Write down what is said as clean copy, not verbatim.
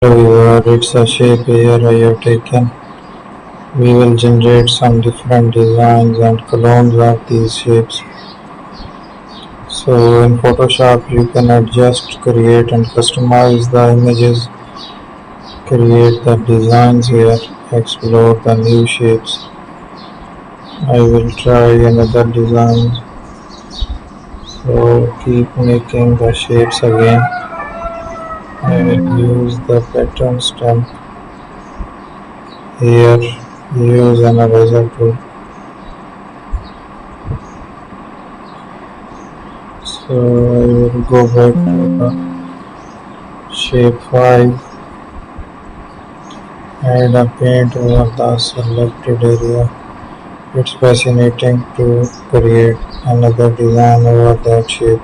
Here it's a shape here I have taken. We will generate some different designs and clones of these shapes. So in Photoshop you can adjust, create and customize the images, create the designs here, explore the new shapes. I will try another design. So keep making the shapes again. I will use the pattern stamp here, use an eraser tool. So I will go back to the shape 5, add a paint over the selected area. It's fascinating to create another design over that shape.